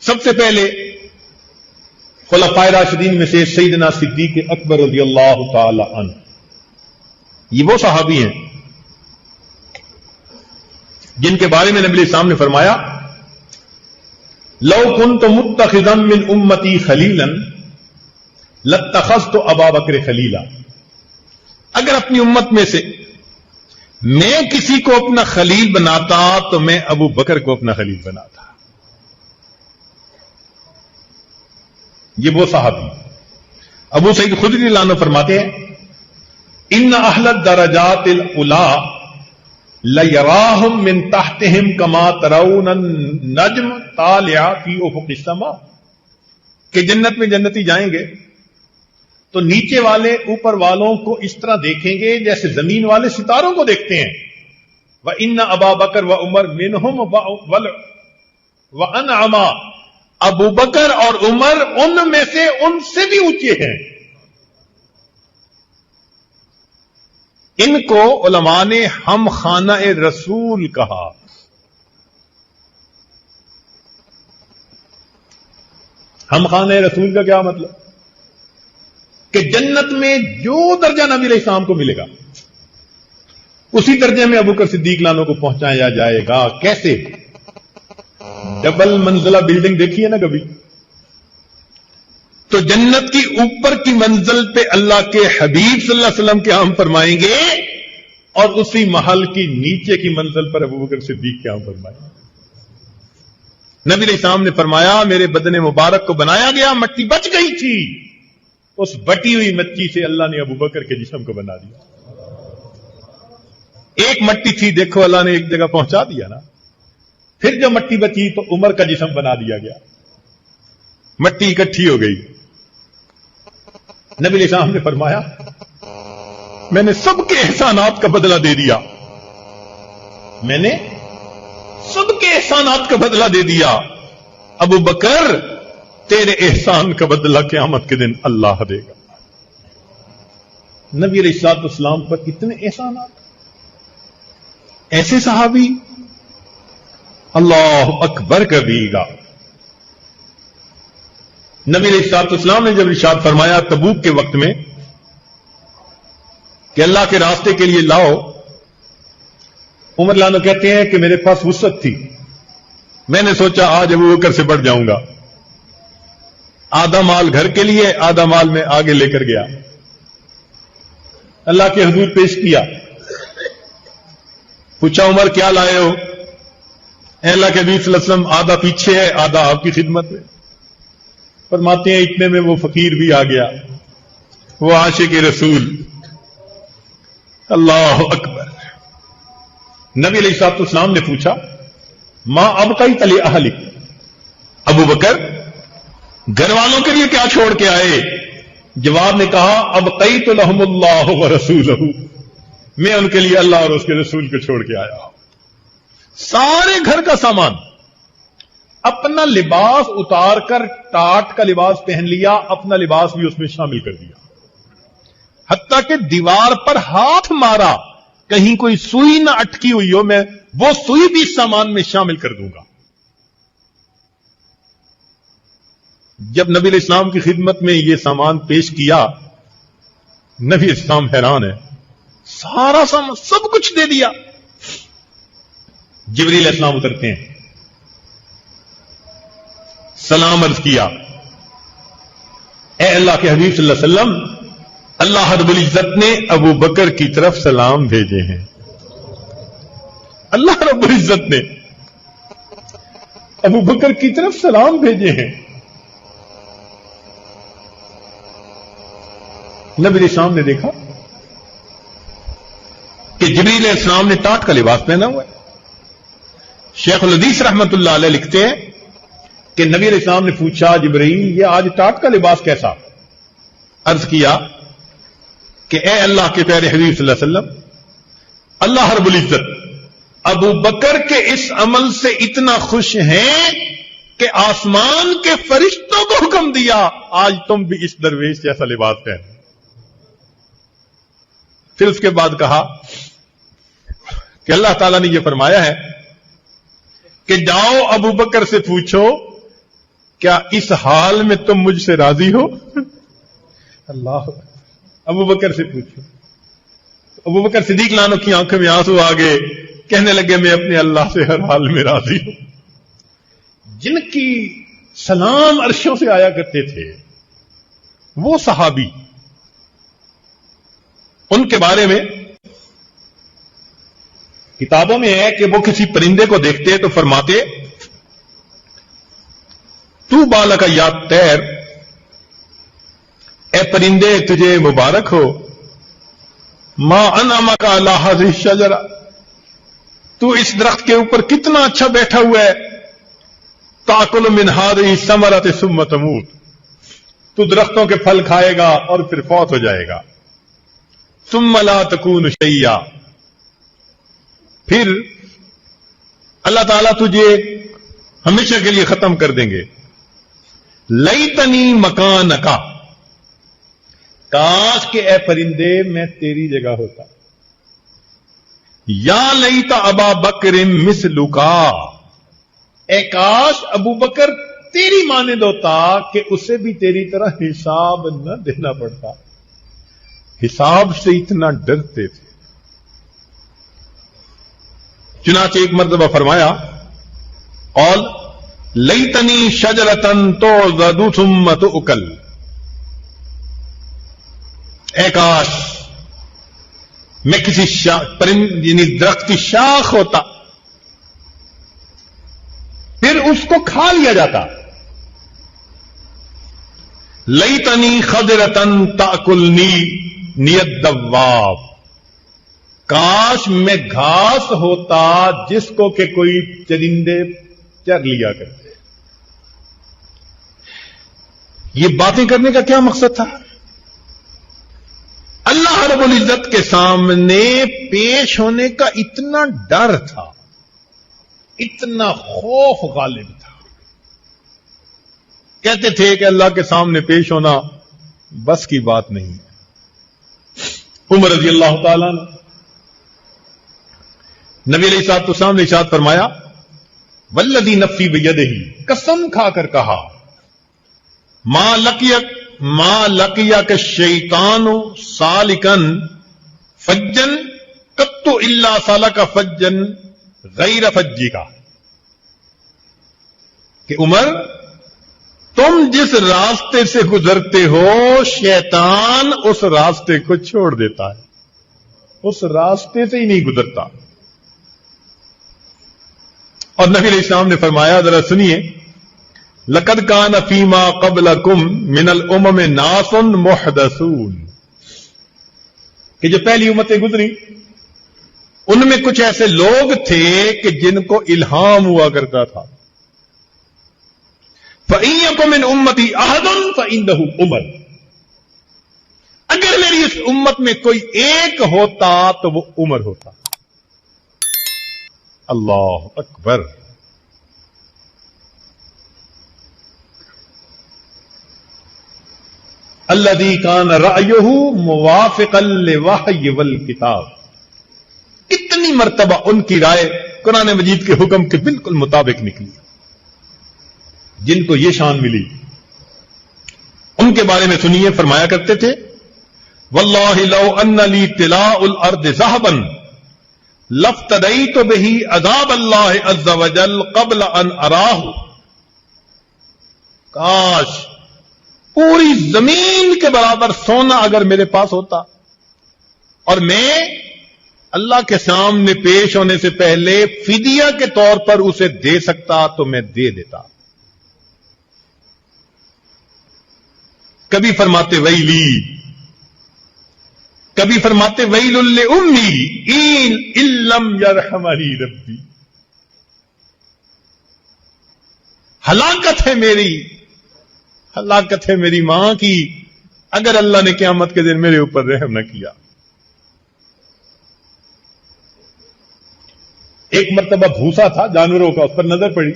سب سے پہلے خلفائے راشدین میں سے سیدنا صدیق اکبر رضی اللہ تعالی عنہ، یہ وہ صحابی ہیں جن کے بارے میں نبی علیہ السلام نے فرمایا لو كنت متخذا من امتی خلیلا لاتخذت ابا بکر خلیلا، اگر اپنی امت میں سے میں کسی کو اپنا خلیل بناتا تو میں ابو بکر کو اپنا خلیل بناتا۔ یہ وہ صحابی ابو سعید خدری رضی اللہ عنہ فرماتے ہیں ان اہل الدرجات العلی لیراہم من تحتہم کما ترون النجم طالع فی افق السماء، کہ جنت میں جنتی جائیں گے تو نیچے والے اوپر والوں کو اس طرح دیکھیں گے جیسے زمین والے ستاروں کو دیکھتے ہیں۔ وَإِنَّ أَبَا بَكْرَ وَعُمَرْ مِنْهُمْ وَأَنْعَمَا، ابو بکر اور عمر ان میں سے ان سے بھی اونچے ہیں۔ ان کو علماء نے ہم خانہ رسول کہا۔ ہم خانہ رسول کا کیا مطلب؟ کہ جنت میں جو درجہ نبی علیہ السلام کو ملے گا اسی درجے میں ابو بکر صدیق لانوں کو پہنچایا جائے گا۔ کیسے؟ ڈبل منزلہ بلڈنگ دیکھی ہے نا کبھی؟ تو جنت کی اوپر کی منزل پہ اللہ کے حبیب صلی اللہ علیہ وسلم کے ہم فرمائیں گے اور اسی محل کی نیچے کی منزل پر ابو بکر صدیق کے ہم فرمائیں گے۔ نبی علیہ السلام نے فرمایا میرے بدن مبارک کو بنایا گیا، مٹی بچ گئی تھی، اس بٹی ہوئی مٹی سے اللہ نے ابو بکر کے جسم کو بنا دیا۔ ایک مٹی تھی، دیکھو اللہ نے ایک جگہ پہنچا دیا نا۔ پھر جو مٹی بچی تو عمر کا جسم بنا دیا گیا، مٹی اکٹھی ہو گئی۔ نبی علیہ السلام نے فرمایا میں نے سب کے احسانات کا بدلہ دے دیا، میں نے سب کے احسانات کا بدلہ دے دیا، ابو بکر تیرے احسان کا بدلہ قیامت کے دن اللہ دے گا۔ نبی علیہ الصلوۃ والسلام پر اتنے احسانات، ایسے صحابی اللہ اکبر کبیرہ۔ نبی علیہ الصلوۃ والسلام نے جب ارشاد فرمایا تبوک کے وقت میں کہ اللہ کے راستے کے لیے لاؤ، عمر لانو کہتے ہیں کہ میرے پاس وسعت تھی، میں نے سوچا آج ابو بکر سے بڑھ جاؤں گا، آدھا مال گھر کے لیے آدھا مال میں آگے لے کر گیا، اللہ کے حضور پیش کیا، پوچھا عمر کیا لائے ہو؟ اے اللہ کے حبیب صلی اللہ علیہ وسلم آدھا پیچھے ہے آدھا آپ کی خدمت میں۔ فرماتے ہیں اتنے میں وہ فقیر بھی آ گیا، وہ عاشق رسول۔ اللہ اکبر۔ نبی علیہ الصلوۃ والسلام نے پوچھا ماں ابقیت لأہلک، ابو بکر گھر والوں کے لیے کیا چھوڑ کے آئے؟ جواب نے کہا ابقیت لہم اللہ ورسولہ، میں ان کے لیے اللہ اور اس کے رسول کو چھوڑ کے آیا۔ سارے گھر کا سامان، اپنا لباس اتار کر ٹاٹ کا لباس پہن لیا، اپنا لباس بھی اس میں شامل کر دیا، حتیٰ کہ دیوار پر ہاتھ مارا کہیں کوئی سوئی نہ اٹکی ہوئی ہو، میں وہ سوئی بھی سامان میں شامل کر دوں گا۔ جب نبی علیہ السلام کی خدمت میں یہ سامان پیش کیا، نبی اسلام حیران ہے، سارا سامان سب کچھ دے دیا۔ جبریل علیہ السلام اترتے ہیں، سلام عرض کیا، اے اللہ کے حبیب صلی اللہ علیہ وسلم، اللہ رب العزت نے ابو بکر کی طرف سلام بھیجے ہیں۔ اللہ رب العزت نے ابو بکر کی طرف سلام بھیجے ہیں۔ نبی علیہ السلام نے دیکھا کہ جبریل علیہ السلام نے ٹاٹ کا لباس پہنا ہوا ہے۔ شیخ الحدیث رحمت اللہ علیہ لکھتے ہیں کہ نبی علیہ السلام نے پوچھا جبرائیل یہ آج ٹاٹ کا لباس کیسا؟ عرض کیا کہ اے اللہ کے پیارے حبیب صلی اللہ علیہ وسلم، اللہ رب العزت ابو بکر کے اس عمل سے اتنا خوش ہیں کہ آسمان کے فرشتوں کو حکم دیا آج تم بھی اس درویش جیسا لباس پہنو۔ پھر اس کے بعد کہا کہ اللہ تعالیٰ نے یہ فرمایا ہے کہ جاؤ ابو بکر سے پوچھو کیا اس حال میں تم مجھ سے راضی ہو؟ اللہ، ابو بکر سے پوچھو. ابو بکر صدیق لانو کی آنکھوں میں آنسو آ گئے، کہنے لگے میں اپنے اللہ سے ہر حال میں راضی ہوں. جن کی سلام عرشوں سے آیا کرتے تھے وہ صحابی، ان کے بارے میں کتابوں میں ہے کہ وہ کسی پرندے کو دیکھتے تو فرماتے تو بالک یا طیر، اے پرندے تجھے مبارک ہو، ما انعمک علی ھذہ الشجرہ، تو اس درخت کے اوپر کتنا اچھا بیٹھا ہوا ہے. تاکل من ھذہ الثمرۃ ثم تموت، تو درختوں کے پھل کھائے گا اور پھر فوت ہو جائے گا. ثم لا تکون شیئا، پھر اللہ تعالیٰ تجھے ہمیشہ کے لیے ختم کر دیں گے. لیتنی مکانکا، کاش کہ اے پرندے میں تیری جگہ ہوتا. یا لیت ابا بکر مثلکا، اے کاش ابو بکر تیری مانند ہوتا کہ اسے بھی تیری طرح حساب نہ دینا پڑتا. حساب سے اتنا ڈرتے تھے. چنانچہ ایک مرتبہ فرمایا قال لیتنی شجرۃ تعضد ثم تؤکل، اے کاش میں کسی پرند یعنی درخت کی شاخ ہوتا، پھر اس کو کھا لیا جاتا. لیتنی خضرۃ تاکلنی الدواب، کاش میں گھاس ہوتا جس کو کہ کوئی چرندے چر لیا کرتے. یہ باتیں کرنے کا کیا مقصد تھا؟ اللہ رب العزت کے سامنے پیش ہونے کا اتنا ڈر تھا، اتنا خوف غالب تھا. کہتے تھے کہ اللہ کے سامنے پیش ہونا بس کی بات نہیں. عمر رضی اللہ تعالیٰ نے نبی علیہ الصلوۃ والسلام نے ارشاد فرمایا والذی نفسی بیدہ، قسم کھا کر کہا ما لقیک الشیطان سالکن فجن قط الا سالک فجن غیر فجک، کہ عمر تم جس راستے سے گزرتے ہو شیطان اس راستے کو چھوڑ دیتا ہے، اس راستے سے ہی نہیں گزرتا. اور نبی علیہ السلام نے فرمایا، ذرا سنیے، لقد کان فیما قبلکم من الامم ناس محدثون، کہ جو پہلی امتیں گزری ان میں کچھ ایسے لوگ تھے کہ جن کو الہام ہوا کرتا تھا. فَإِن يَكُن مِّنْ أُمَّتِي أَحَدٌ فَإِنَّهُ عُمَرٌ، اگر میری اس امت میں کوئی ایک ہوتا تو وہ عمر ہوتا. اللہ اکبر. الذی کان رأیہ موافقا للوحی والکتاب، کتنی مرتبہ ان کی رائے قرآن مجید کے حکم کے بالکل مطابق نکلی. جن کو یہ شان ملی ان کے بارے میں سنیے، فرمایا کرتے تھے واللہ لو ان لی طلاء الارض ذهبا لافتدیت به عذاب اللہ عز وجل قبل ان اراہ، کاش پوری زمین کے برابر سونا اگر میرے پاس ہوتا اور میں اللہ کے سامنے پیش ہونے سے پہلے فدیہ کے طور پر اسے دے سکتا تو میں دے دیتا. کبھی فرماتے ویلی، کبھی فرماتے ویل لأمی ان لم یرحمنی ربی، ہلاکت ہے میری، ہلاکت ہے میری ماں کی اگر اللہ نے قیامت کے دن میرے اوپر رحم نہ کیا. ایک مرتبہ بھوسا تھا جانوروں کا، اس پر نظر پڑی،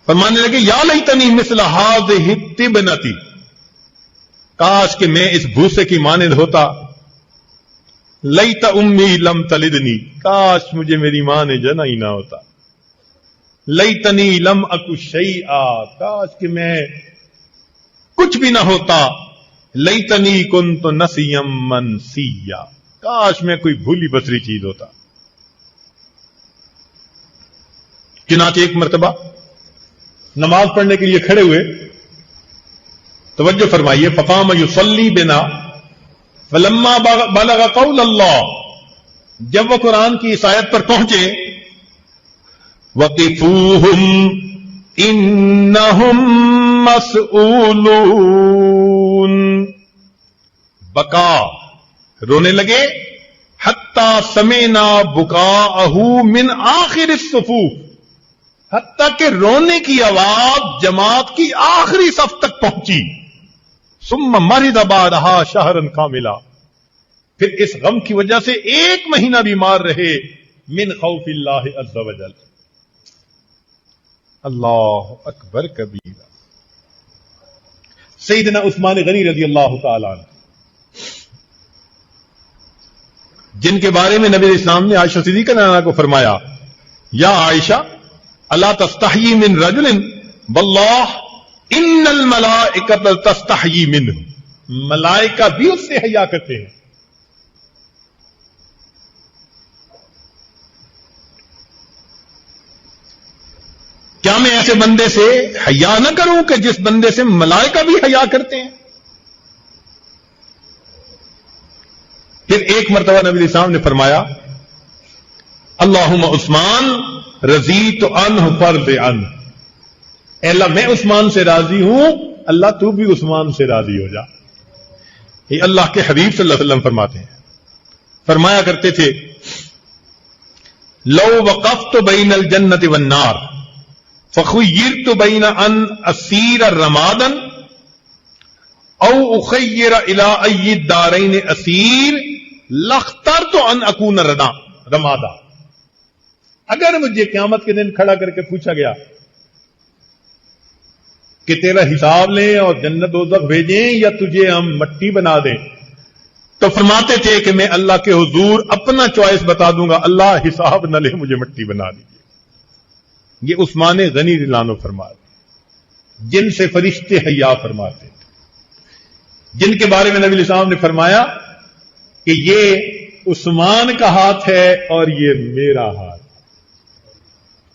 فرمانے لگے یا لیتنی مثل ھذہ الطبنۃ، کاش کہ میں اس بھوسے کی مانند ہوتا. لیت امی لم تلدنی، کاش مجھے میری ماں نے جنا ہی نہ ہوتا. لیتنی لم اکو شیئا، کاش کہ میں کچھ بھی نہ ہوتا، لیتنی کنت نسیا منسیا، کاش میں کوئی بھولی بسری چیز ہوتا۔ چنانچہ ایک مرتبہ نماز پڑھنے کے لیے کھڑے ہوئے، توجہ فرمائیے، فقام یصلی بنا فلما بلغ قول اللہ، جب وہ قرآن کی اس آیت پر پہنچے، وقفوہم انہم مسئولون، بکا، رونے لگے، حتی سمعنا بکاءہ من آخر الصفوف، حتیٰ کہ رونے کی آواز جماعت کی آخری صف تک پہنچی۔ ثم مرض بعدہا شہرا کاملا، پھر اس غم کی وجہ سے ایک مہینہ بیمار رہے، من خوف اللہ عز وجل۔ اللہ اکبر کبیرہ۔ سیدنا عثمان غنی رضی اللہ تعالی عنہ، جن کے بارے میں نبی اسلام نے عائشہ صدیقہ عنہا کو فرمایا، یا عائشہ الا تستحیی من رجل واللہ ان الملائکۃ تستحیی منہ، ملائکہ بھی اس سے حیا کرتے ہیں۔ کیا میں ایسے بندے سے حیا نہ کروں کہ جس بندے سے ملائکہ بھی حیا کرتے ہیں؟ پھر ایک مرتبہ نبی اسلام نے فرمایا، اللہم عثمان رضیت عنہ فرض عنہ، اے اللہ میں عثمان سے راضی ہوں، اللہ تو بھی عثمان سے راضی ہو جا۔ یہ اللہ کے حبیب صلی اللہ علیہ وسلم فرماتے ہیں، فرمایا کرتے تھے، لو وقفت بین الجنت والنار فخیرت بین ان اسیر رمادا او اخیر الی ای الدارین اسیر لاخترت ان اکون رمادا، اگر مجھے قیامت کے دن کھڑا کر کے پوچھا گیا کہ تیرا حساب لیں اور جنت دوزخ بھیجیں یا تجھے ہم مٹی بنا دیں، تو فرماتے تھے کہ میں اللہ کے حضور اپنا چوائس بتا دوں گا، اللہ حساب نہ لے، مجھے مٹی بنا دیجیے۔ یہ عثمان غنی رضی اللہ عنہ فرماتے، جن سے فرشتے حیا فرماتے، جن کے بارے میں نبی علیہ السلام نے فرمایا کہ یہ عثمان کا ہاتھ ہے اور یہ میرا ہاتھ،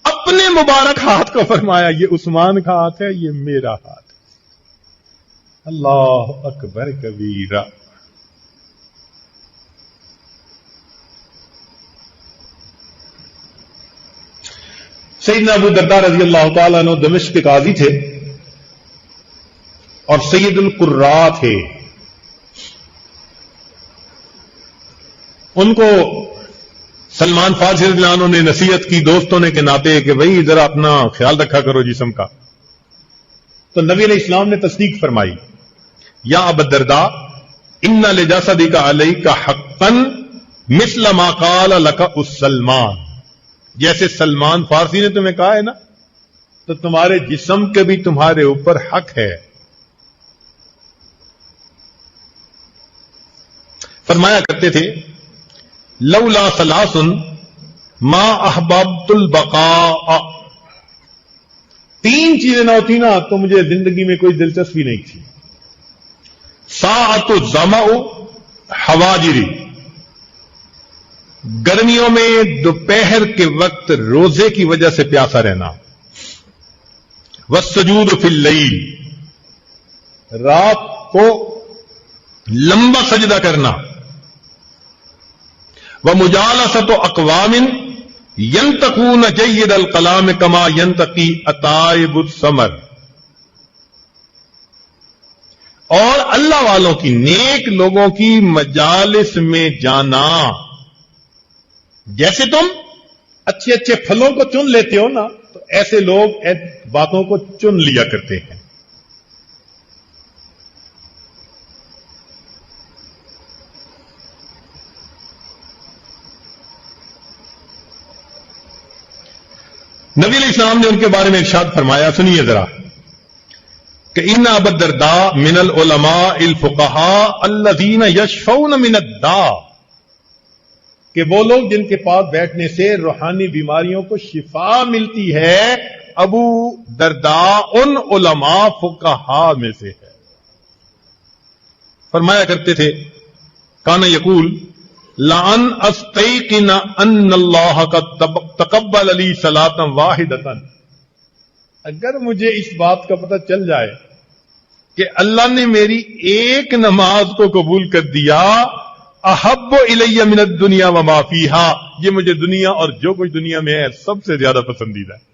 اپنے مبارک ہاتھ کو فرمایا، یہ عثمان کا ہاتھ ہے، یہ میرا ہاتھ ہے۔ اللہ اکبر کبیرہ۔ سیدنا ابو درداء رضی اللہ تعالیٰ عنہ دمشق کے قاضی تھے اور سید القراء تھے۔ ان کو سلمان فارسی رضی اللہ عنہ نے نصیحت کی دوستوں نے کے ناطے کہ بھائی ذرا اپنا خیال رکھا کرو جسم کا، تو نبی علیہ السلام نے تصدیق فرمائی، یا ابا الدرداء ان لجسدک علیک حقا مثل ما قال لک السلمان، جیسے سلمان فارسی نے تمہیں کہا ہے نا، تو تمہارے جسم کے بھی تمہارے اوپر حق ہے۔ فرمایا کرتے تھے، لولا ثلاث ما احببت البقاء، تین چیزیں نہ ہوتی نا تو مجھے زندگی میں کوئی دلچسپی نہیں تھی۔ ساعت الظمأ حواجری، گرمیوں میں دوپہر کے وقت روزے کی وجہ سے پیاسا رہنا، والسجود فی اللیل، رات کو لمبا سجدہ کرنا، ومجالسۃ اقوام ینتقون جید الکلام کما ینتقی اطایب الثمر، اور اللہ والوں کی، نیک لوگوں کی مجالس میں جانا، جیسے تم اچھے اچھے پھلوں کو چن لیتے ہو نا، تو ایسے لوگ باتوں کو چن لیا کرتے ہیں۔ نبی علیہ السلام نے ان کے بارے میں ارشاد فرمایا، سنیے ذرا، کہ ان ابا الدرداء من العلماء الفقہاء الذین یشفون من الداء، کہ وہ لوگ جن کے پاس بیٹھنے سے روحانی بیماریوں کو شفا ملتی ہے، ابو درداء ان علماء فقہا میں سے ہے۔ فرمایا کرتے تھے کان یقول لان استیقن ان اللہ قد تقبل لی صلاۃ واحدۃ، اگر مجھے اس بات کا پتہ چل جائے کہ اللہ نے میری ایک نماز کو قبول کر دیا، احب الی من الدنیا وما فیہا، یہ مجھے دنیا اور جو کچھ دنیا میں ہے سب سے زیادہ پسندیدہ ہے۔